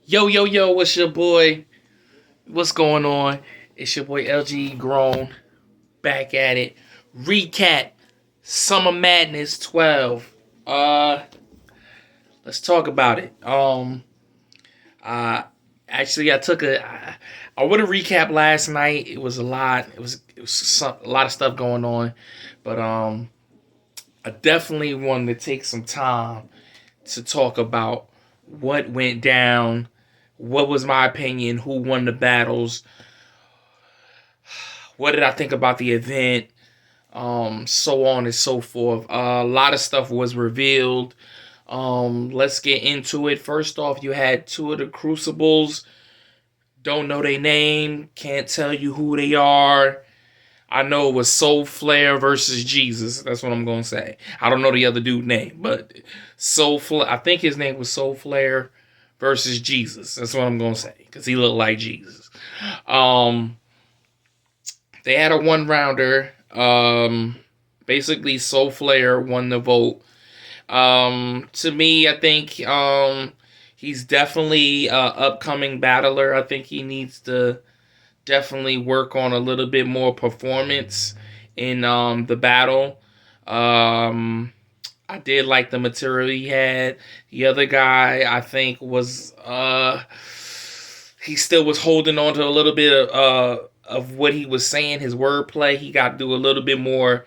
Yo, yo, yo, what's your boy? What's going on? It's your boy LG Grown back at it. Recap Summer Madness 12. Uh let's talk about it. Uh actually I took I would have recapped last night. It was a lot. It was a lot of stuff going on, but I definitely wanted to take some time to talk about what went down, what was my opinion, who won the battles, what did I think about the event, so on and so forth. A lot of stuff was revealed. Let's get into it. First off, you had two of the Crucibles. Don't know their name. Can't tell you who they are. I know it was Soul Flair versus Jesus. That's what I'm gonna say. I don't know the other dude's name, but Soul Flair. I think his name was Soul Flair versus Jesus. That's what I'm gonna say because he looked like Jesus. Um, they had a one rounder. Basically, Soul Flair won the vote. To me, I think he's definitely a upcoming battler. I think he needs to definitely work on a little bit more performance in the battle. Um, I did like the material he had. The other guy, I think, was he still was holding on to a little bit of what he was saying, his wordplay. He got to do a little bit more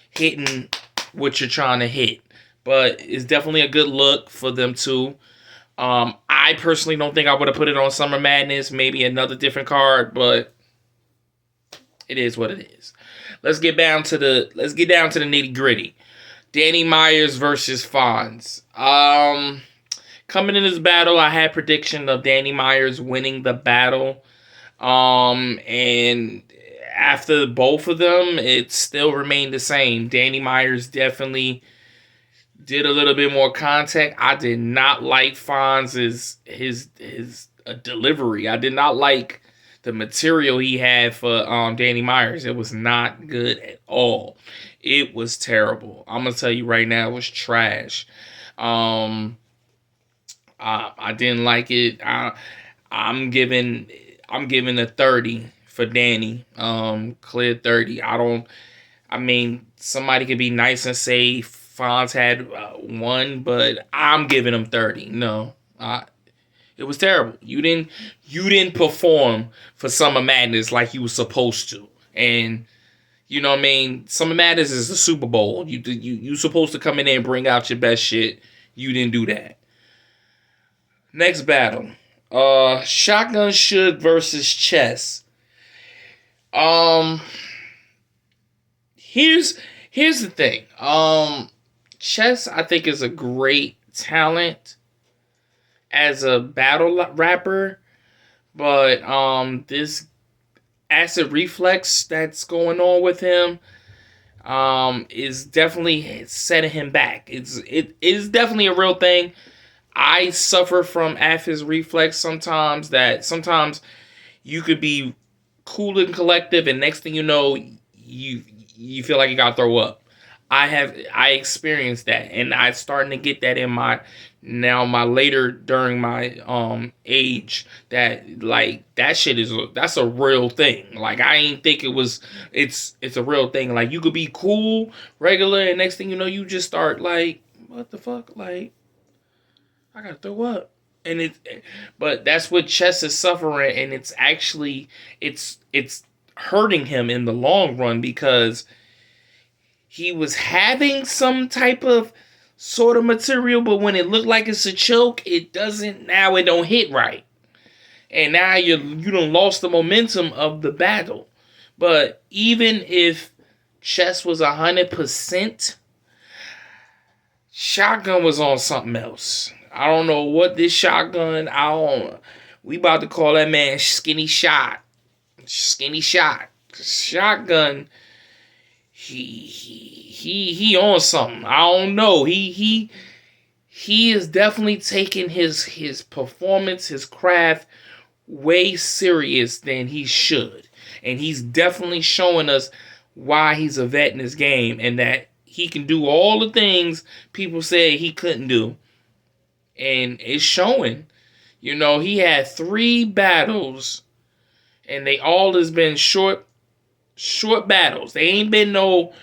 hitting what you're trying to hit. But it's definitely a good look for them too. I personally don't think I would have put it on Summer Madness. Maybe another different card, but it is what it is. Let's get down to the nitty gritty. Danny Myers versus Fonz. Coming in this battle, I had prediction of Danny Myers winning the battle. And after both of them, it still remained the same. Danny Myers definitely did a little bit more contact. I did not like Fonz's his delivery. I did not like the material he had for Danny Myers. It was not good at all. It was terrible. I'm gonna tell you right now, it was trash. Um, I didn't like it. I'm giving I'm giving a 30 for Danny. Clear 30. I don't. I mean, somebody could be nice and say Fonz had one, but I'm giving him 30. No, it was terrible. You didn't perform for Summer Madness like you were supposed to, and you know what I mean. Summer Madness is the Super Bowl. You supposed to come in there and bring out your best shit. You didn't do that. Next battle, Shotgun Suge versus Chess. Um, here's here's the thing. Chess I think is a great talent as a battle rapper, but this acid reflex that's going on with him is definitely setting him back. It is definitely a real thing. I suffer from acid reflex sometimes. That sometimes you could be cool and collective, and next thing you know, you feel like you gotta throw up. I experienced that, and I'm starting to get that in my now my later during my age, that like that shit that's a real thing. Like I ain't think it was. It's a real thing. Like you could be cool, regular, and next thing you know, you just start like what the fuck, like I gotta throw up. And but that's what Chess is suffering, and it's actually it's hurting him in the long run because he was having some type of sort of material, but when it looked like it's a choke, it doesn't. Now it don't hit right, and now you don't lost the momentum of the battle. But even if Chess was 100%, Shotgun was on something else. I don't know what this Shotgun. I don't. We about to call that man Skinny Shot. Skinny Shot. Shotgun. He on something. I don't know. He is definitely taking his performance, his craft way serious than he should. And he's definitely showing us why he's a vet in this game and that he can do all the things people say he couldn't do. And it's showing. You know, he had 3 battles, and they all has been short battles. They ain't been no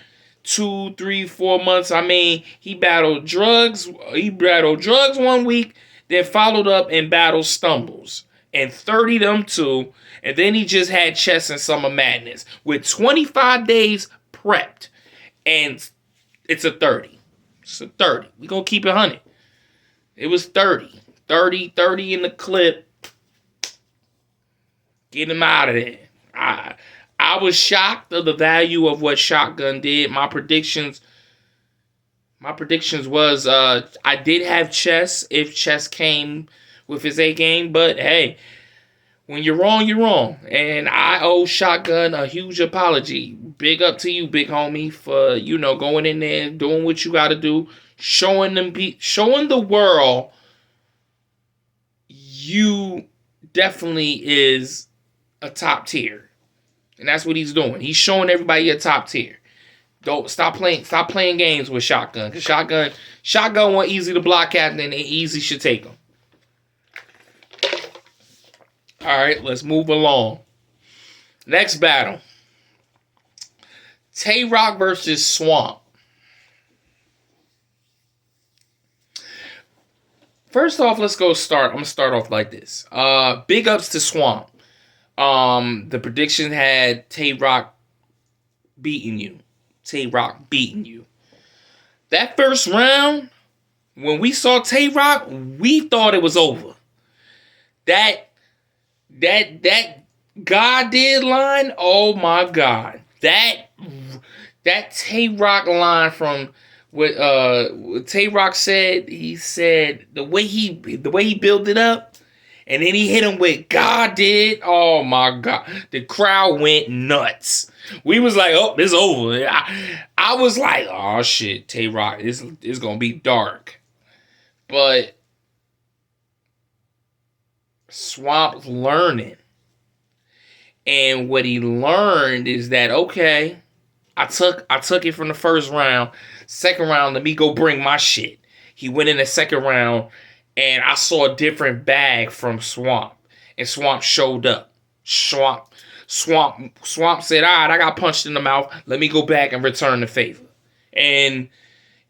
2, 3, 4 months. I mean, he battled drugs. He battled drugs 1 week, then followed up and battled stumbles, and 30 them too. And then he just had Chess and Summer Madness with 25 days prepped, and it's a 30. It's a 30. We gonna keep it 100. It was 30. 30 in the clip. Get him out of there. I was shocked of the value of what Shotgun did. My predictions was I did have Chess if Chess came with his A game, but hey, when you're wrong, you're wrong. And I owe Shotgun a huge apology. Big up to you, big homie, for, you know, going in there, doing what you gotta do, showing the world you definitely is a top tier. And that's what he's doing. He's showing everybody a top tier. Don't stop playing games with Shotgun. Because Shotgun want easy to block captain, and easy should take him. Alright, let's move along. Next battle. Tay Rock versus Swamp. First off, let's go start. I'm going to start off like this. Big ups to Swamp. The prediction had Tay Rock beating you. Tay Rock beating you. That first round, when we saw Tay Rock, we thought it was over. That God did line, oh my God. That Tay Rock line from what Tay Rock said, he said the way he built it up, and then he hit him with God did. Oh my God. The crowd went nuts. We was like, oh, it's over. I was like, oh shit, Tay Rock, it's gonna be dark. But Swamp's learning. And what he learned is that, okay, I took it from the first round. Second round, let me go bring my shit. He went in the second round, and I saw a different bag from Swamp. And Swamp showed up. Swamp said, all right, I got punched in the mouth. Let me go back and return the favor. And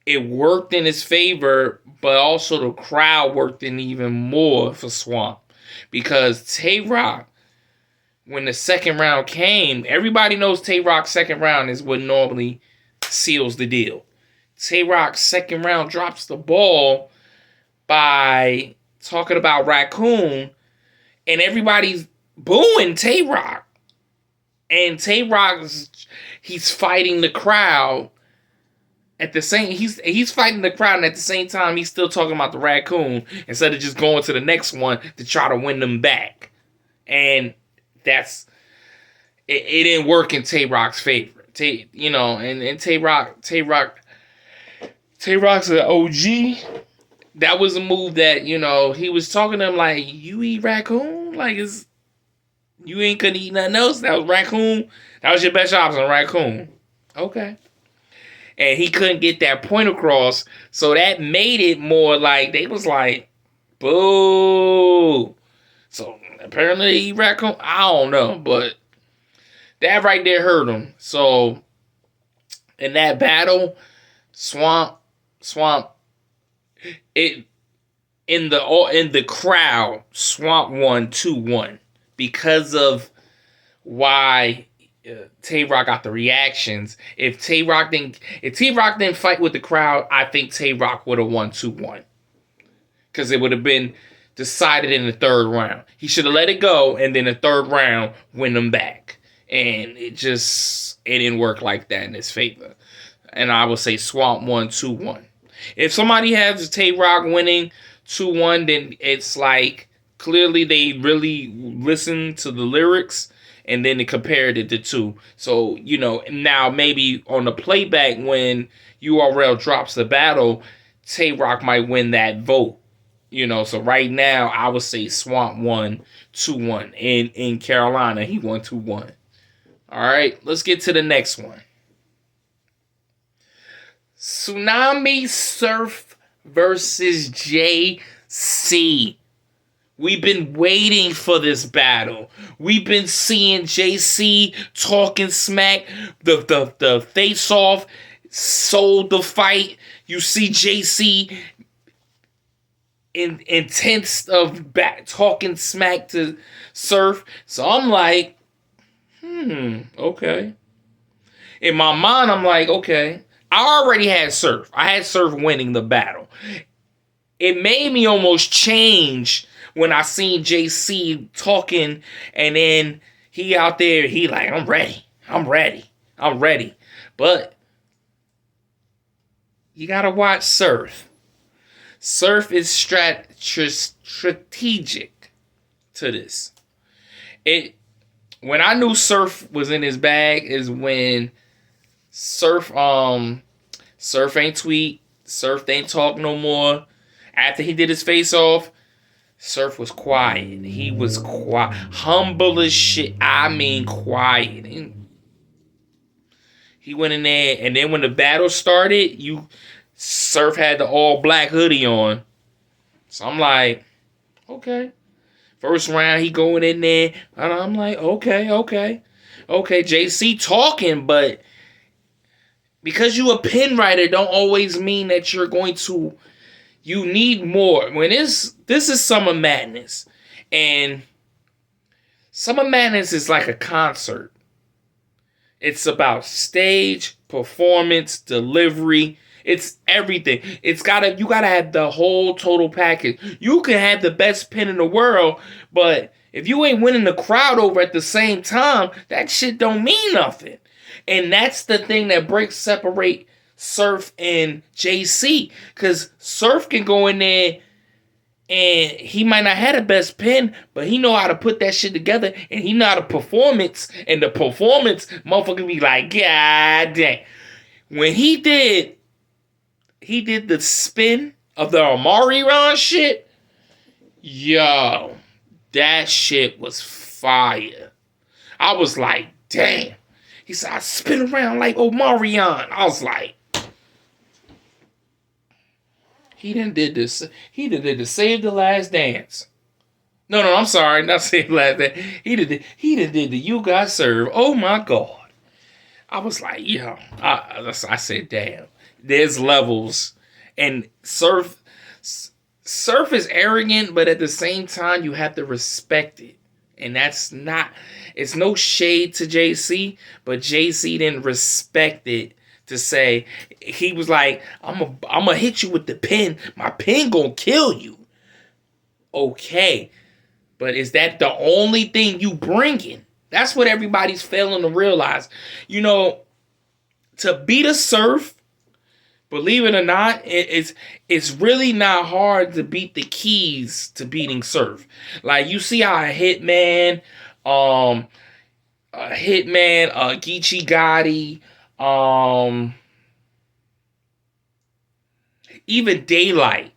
it worked in his favor, but also the crowd worked in even more for Swamp. Because Tay Rock, when the second round came, everybody knows Tay Rock's second round is what normally seals the deal. Tay Rock's second round drops the ball by talking about Raccoon, and everybody's booing Tay Rock. And Tay Rock, he's fighting the crowd at the same. He's fighting the crowd, and at the same time, he's still talking about the Raccoon instead of just going to the next one to try to win them back. And it didn't work in Tay Rock's favor. Tay Rock's an OG. That was a move that, he was talking to him like, you eat Raccoon? Like, you ain't couldn't eat nothing else? That was Raccoon? That was your best option, Raccoon. Okay. And he couldn't get that point across, so that made it more like, they was like, boo. So, apparently he eat Raccoon? I don't know, but that right there hurt him. So, in that battle, Swamp, in the crowd, Swamp won 2-1 because of why Tay Rock got the reactions. If Tay Rock didn't fight with the crowd, I think Tay Rock would have won 2-1 because it would have been decided in the third round. He should have let it go, and then the third round win them back. And it didn't work like that in his favor. And I would say Swamp won 2-1. If somebody has Tay Rock winning 2-1, then it's like clearly they really listened to the lyrics and then they compared it to 2. So, now maybe on the playback when URL drops the battle, Tay Rock might win that vote. So right now I would say Swamp won 2-1. In Carolina, he won 2-1. All right, let's get to the next one. Tsunami Surf versus JC. We've been waiting for this battle. We've been seeing JC talking smack. The face off sold the fight. You see JC in intense of back talking smack to Surf. So I'm like, okay. In my mind, I'm like, okay. I already had Surf. I had Surf winning the battle. It made me almost change when I seen JC talking, and then he out there, he like, I'm ready. But you gotta watch Surf. Surf is strategic to this. When I knew Surf was in his bag is when Surf ain't tweet, Surf ain't talk no more. After he did his face off, Surf was quiet. He was quiet. Humble as shit. I mean quiet. He went in there, and then when the battle started, Surf had the all black hoodie on. So I'm like, okay. First round, he going in there, and I'm like, okay. JC talking, but because you a pin writer, don't always mean that you're going to. You need more. When this is Summer Madness, and Summer Madness is like a concert. It's about stage, performance, delivery. It's everything. You gotta have the whole total package. You can have the best pin in the world, but if you ain't winning the crowd over at the same time, that shit don't mean nothing. And that's the thing that separate Surf and JC, because Surf can go in there and he might not have the best pen, but he know how to put that shit together, and he know how to performance, and the performance motherfucker be like, God dang. When he did the spin of the Amari Ron shit, yo, that shit was fire. I was like, damn. He said, I spin around like Omarion. I was like, he done did this. He done did the Save the Last Dance. No, I'm sorry, not Save the Last Dance. He done did the You Got Served. Oh my God. I was like, yo. I said, damn. There's levels. And Surf is arrogant, but at the same time, you have to respect it. And it's no shade to JC, but JC didn't respect it to say, he was like, I'm gonna hit you with the pen. My pen gonna kill you. Okay. But is that the only thing you bringing? That's what everybody's failing to realize. You know, to beat a Surf, believe it or not, it's really not hard to beat the keys to beating Surf. Like, you see how a Hitman, Geechee Gotti, even Daylight.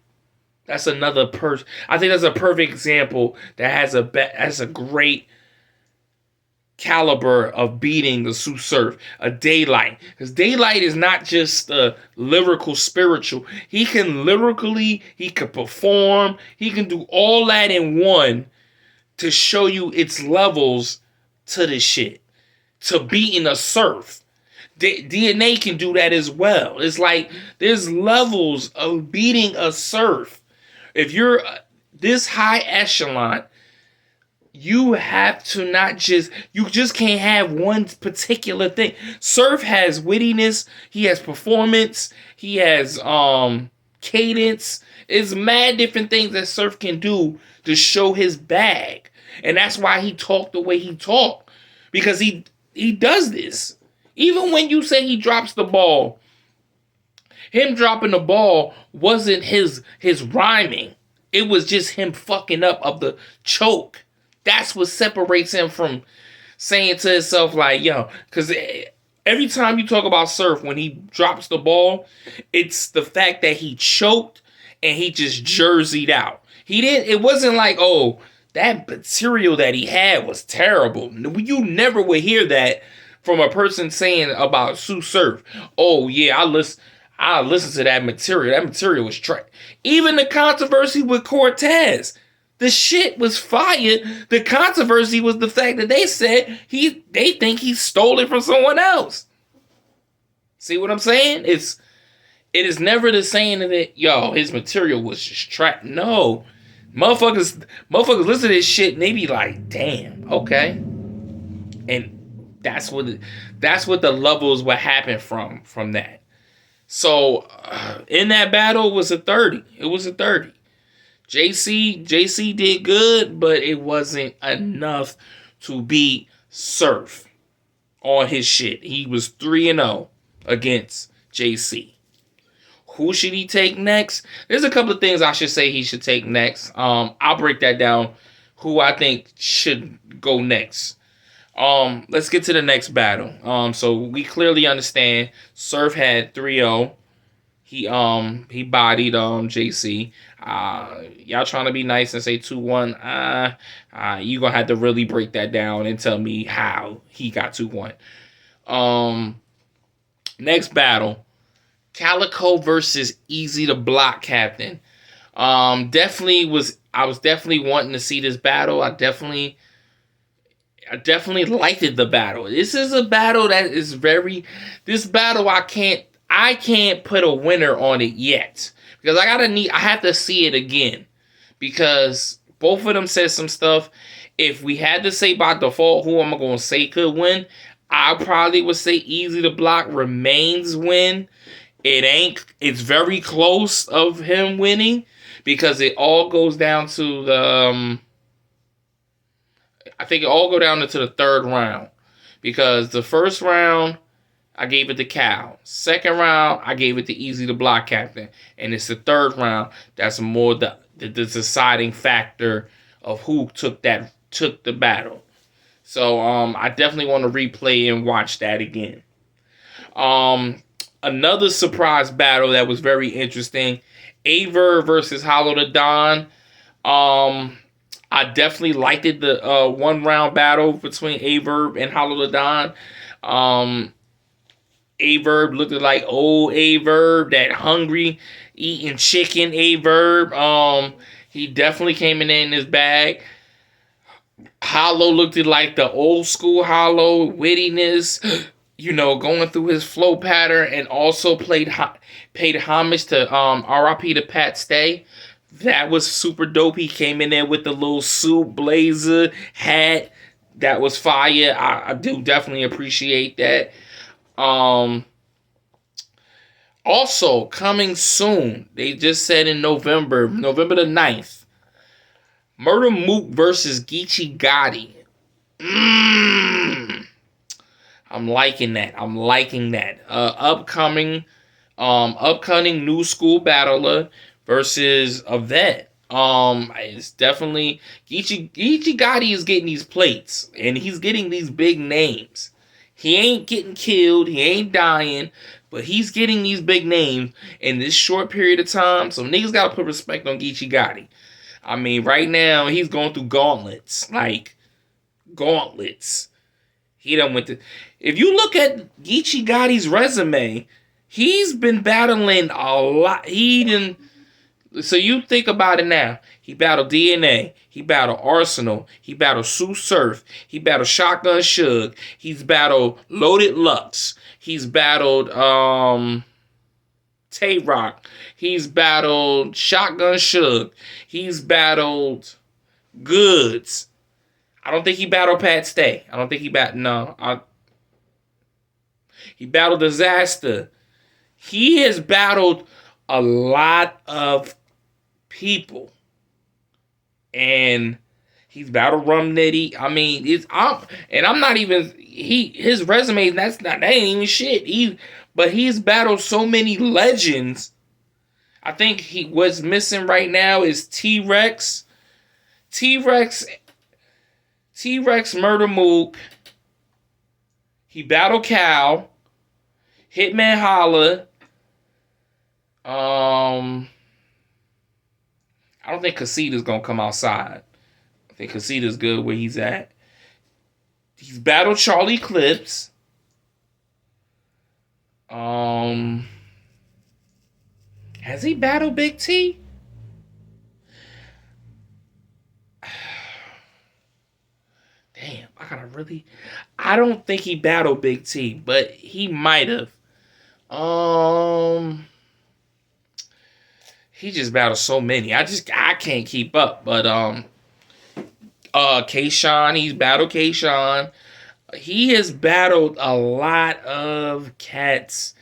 That's another person. I think that's a perfect example that has a great caliber of beating the Sue Surf. A Daylight, because Daylight is not just a lyrical spiritual. He can perform, he can do all that in one to show you its levels to the shit, to beating a Surf. DNA can do that as well. It's like there's levels of beating a Surf. If you're this high echelon, you have to you just can't have one particular thing. Surf has wittiness, he has performance, he has cadence. It's mad different things that Surf can do to show his bag. And that's why he talked the way he talked. Because he does this. Even when you say he drops the ball, him dropping the ball wasn't his rhyming. It was just him fucking up of the choke. That's what separates him from saying to himself like, yo, because every time you talk about Surf, when he drops the ball, it's the fact that he choked and he just jerseyed out. It wasn't like, oh, that material that he had was terrible. You never would hear that from a person saying about Sue Surf. Oh yeah, I listened to that material. That material was trash. Even the controversy with Cortez, The shit was fire. The controversy was the fact that they said they think he stole it from someone else. See what I'm saying? It is never the saying that his material was just trash. No. Motherfuckers listen to this shit and they be like, damn, okay. And that's what the levels what happened from that. So in that battle it was a 30. It was a 30. JC did good, but it wasn't enough to beat Surf on his shit. He was 3-0 against JC. Who should he take next? There's a couple of things I should say he should take next. I'll break that down. Who I think should go next. Let's get to the next battle. So we clearly understand Surf had 3-0. He bodied JC. Y'all trying to be nice and say 2-1. You gonna have to really break that down and tell me how he got 2-1. Next battle, Calico versus Easy to Block Captain. I was definitely wanting to see this battle. I definitely liked the battle. This is a battle that is this battle I can't put a winner on it yet. Because I have to see it again. Because both of them said some stuff. If we had to say by default who am I going to say could win, I probably would say Easy to Block remains win. It's very close of him winning. Because it all goes down to the I think it all go down into the third round. Because the first round I gave it to Cal. Second round, I gave it to Easy to Block Captain. And it's the third round that's more the deciding factor of who took the battle. So I definitely want to replay and watch that again. Another surprise battle that was very interesting. Averb versus Hollow the Don. I definitely liked it, the 1-round battle between Averb and Hollow the Don. Averb looked like old Averb, that hungry, eating chicken Averb. He definitely came in his bag. Hollow looked like the old school Hollow, wittiness, going through his flow pattern, and also paid homage to RIP to Pat Stay. That was super dope. He came in there with the little suit, blazer, hat. That was fire. I do definitely appreciate that. Also, coming soon, they just said in November the 9th, Murder Mook versus Geechee Gotti. I'm liking that. Upcoming new school battler versus a vet. It's definitely Geechee Gotti is getting these plates, and he's getting these big names. He ain't getting killed. He ain't dying. But he's getting these big names in this short period of time. So niggas got to put respect on Geechee Gotti. I mean, right now, he's going through gauntlets. Like, gauntlets. He done went to... If you look at Geechee Gotti's resume, he's been battling a lot. So you think about it now. He battled DNA. He battled Arsenal. He battled Sue Surf. He battled Shotgun Suge. He's battled Loaded Lux. He's battled Tay Rock. He's battled Shotgun Suge. He's battled Goods. I don't think he battled Pat Stay. I don't think he he battled Disaster. He has battled a lot of people. And he's battled Rum Nitty. I mean, I'm not even his resume. That ain't even shit. But he's battled so many legends. I think what's missing right now is T-Rex, Murder Mook. He battled Cal, Hitman Holla. I don't think Casita's gonna come outside. I think Casita's good where he's at. He's battled Charlie Clips. Has he battled Big T? I don't think he battled Big T, but he might have. Um, he just battled so many. I can't keep up. But Kayshawn, he's battled Kayshawn. He has battled a lot of cats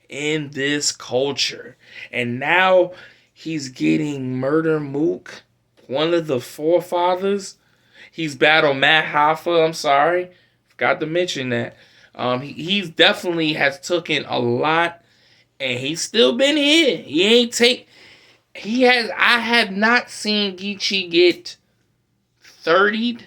in this culture, and now he's getting Murder Mook, one of the forefathers. He's battled Matt Hoffa. I'm sorry, forgot to mention that. He's definitely has taken a lot, and he's still been here. He ain't take. He has. I have not seen Geechee get 30'd.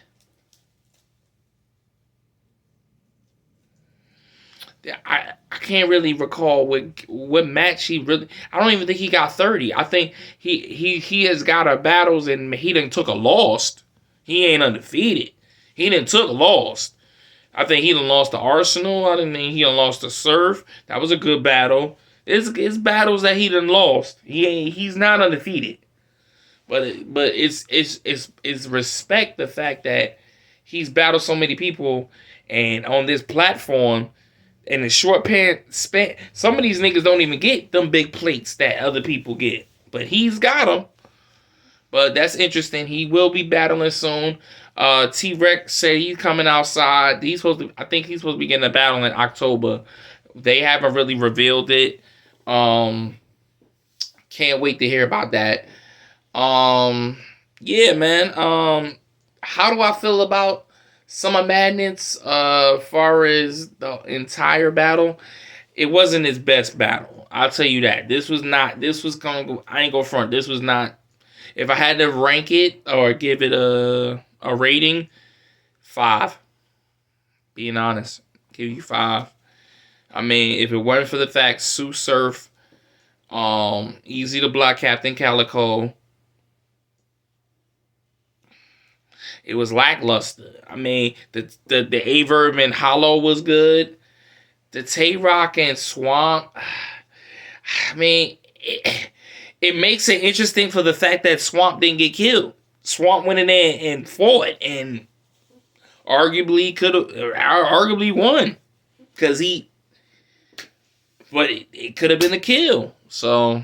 I can't really recall what match he really. I don't even think he got 30. I think he has got a battles and he done took a loss. He ain't undefeated. He done took a loss. I think he done lost to Arsenal. I didn't think he done lost to Surf. That was a good battle. It's battles that he done lost. He's not undefeated. But it's respect the fact that he's battled so many people and on this platform in a short span. Some of these niggas don't even get them big plates that other people get, but he's got them. But that's interesting. He will be battling soon. T-Rex said he's coming outside. I think he's supposed to be getting a battle in October. They haven't really revealed it. Can't wait to hear about that. Yeah, man. How do I feel about Summer Madness? Far as the entire battle, it wasn't his best battle. I'll tell you that. This was gonna go. I ain't gonna front. This was not. If I had to rank it or give it a rating, 5. Being honest, give you 5. I mean, if it weren't for the fact Sue Surf, Easy to Block Captain Calico, it was lackluster. I mean, the Averb and Hollow was good. The Tay-Rock and Swamp, I mean, it makes it interesting for the fact that Swamp didn't get killed. Swamp went in there and fought and arguably won. Because but it could have been a kill. So,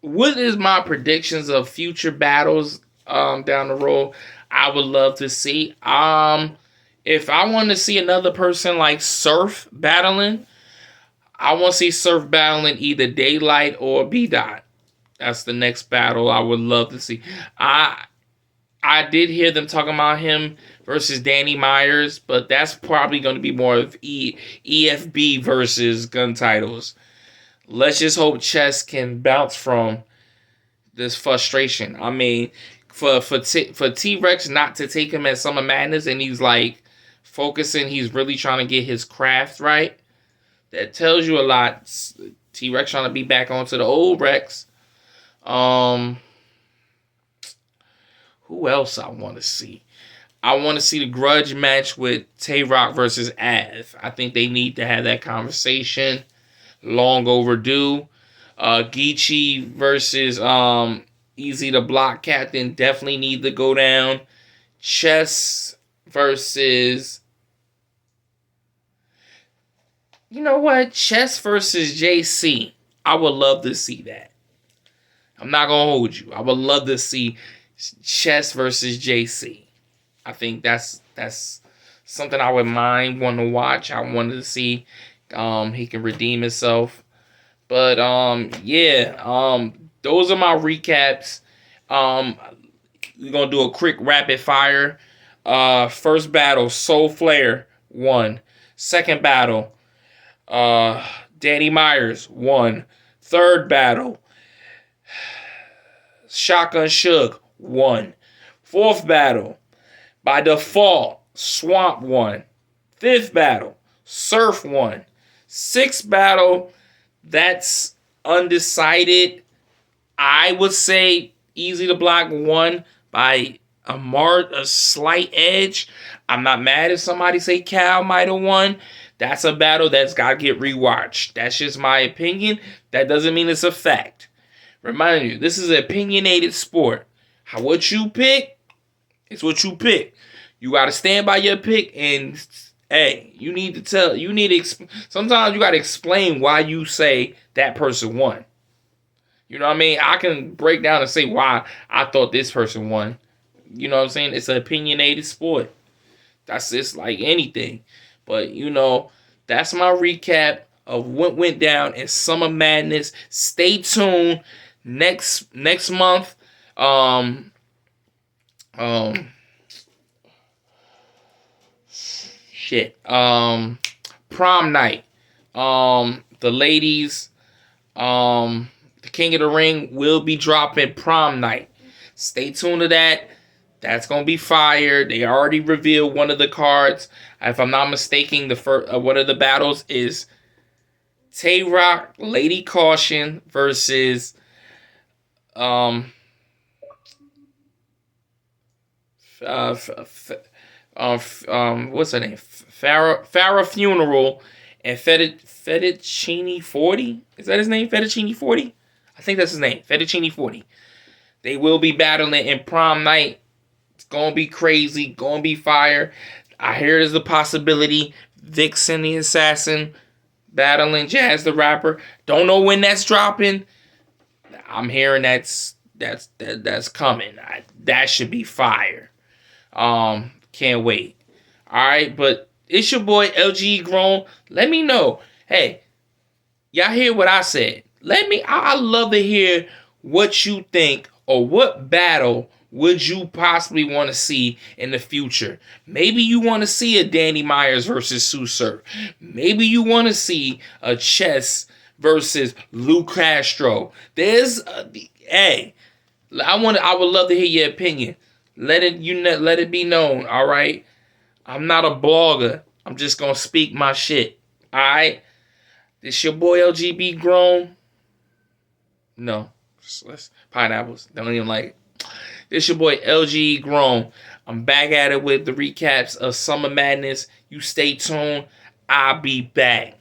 what is my predictions of future battles down the road? I would love to see. If I want to see another person like Surf battling, I want to see Surf battling either Daylight or B-Dot. That's the next battle I would love to see. I did hear them talking about him versus Danny Myers, but that's probably going to be more of EFB versus gun titles. Let's just hope Chess can bounce from this frustration. I mean, for T-Rex not to take him at Summer Madness and he's like focusing, he's really trying to get his craft right. That tells you a lot. T-Rex trying to be back onto the old Rex. Who else I want to see? I want to see the grudge match with Tay-Rock versus Av. I think they need to have that conversation. Long overdue. Geechee versus Easy to Block Captain definitely need to go down. Chess versus... You know what? Chess versus JC. I would love to see that. I'm not going to hold you. I would love to see Chess versus JC. I think that's something I would mind wanting to watch. I wanted to see he can redeem himself. But yeah, those are my recaps. We're gonna do a quick rapid fire. First battle, Soul Flare won. Second battle, Danny Myers won. Third battle, Shotgun Suge won. Fourth battle, by default, Swamp won. Fifth battle, Surf won. Sixth battle, that's undecided. I would say Easy to Block won by a slight edge. I'm not mad if somebody say Cal might have won. That's a battle that's got to get rewatched. That's just my opinion. That doesn't mean it's a fact. Remind you, this is an opinionated sport. What you pick, It's what you pick. You got to stand by your pick, and hey, you need to tell. You need to. Sometimes you got to explain why you say that person won. You know what I mean? I can break down and say why I thought this person won. You know what I'm saying? It's an opinionated sport. That's just like anything. But that's my recap of what went down in Summer Madness. Stay tuned next month. Shit. Prom night. The ladies, the King of the Ring will be dropping prom night. Stay tuned to that. That's gonna be fire. They already revealed one of the cards. If I'm not mistaken, the first one of the battles is Tay Rock, Lady Caution versus what's her name? Farrah Funeral and Fettuccine 40. Is that his name? Fettuccine 40? I think that's his name. Fettuccine 40. They will be battling in prom night. It's gonna be crazy. Gonna be fire. I hear there's a possibility Vixen the Assassin battling Jazz the Rapper. Don't know when that's dropping. I'm hearing that's coming. That should be fire. Can't wait. All right, but it's your boy LG Grown. Let me know. Hey, y'all hear what I said? I love to hear what you think, or what battle would you possibly want to see in the future. Maybe you want to see a Danny Myers versus Sue Surf. Maybe you want to see a Chess versus Lou Castro. I would love to hear your opinion. Let it be known, all right? I'm not a blogger. I'm just going to speak my shit, all right? This your boy LGB Grown. No, pineapples. Don't even like it. This your boy LG Grown. I'm back at it with the recaps of Summer Madness. You stay tuned. I'll be back.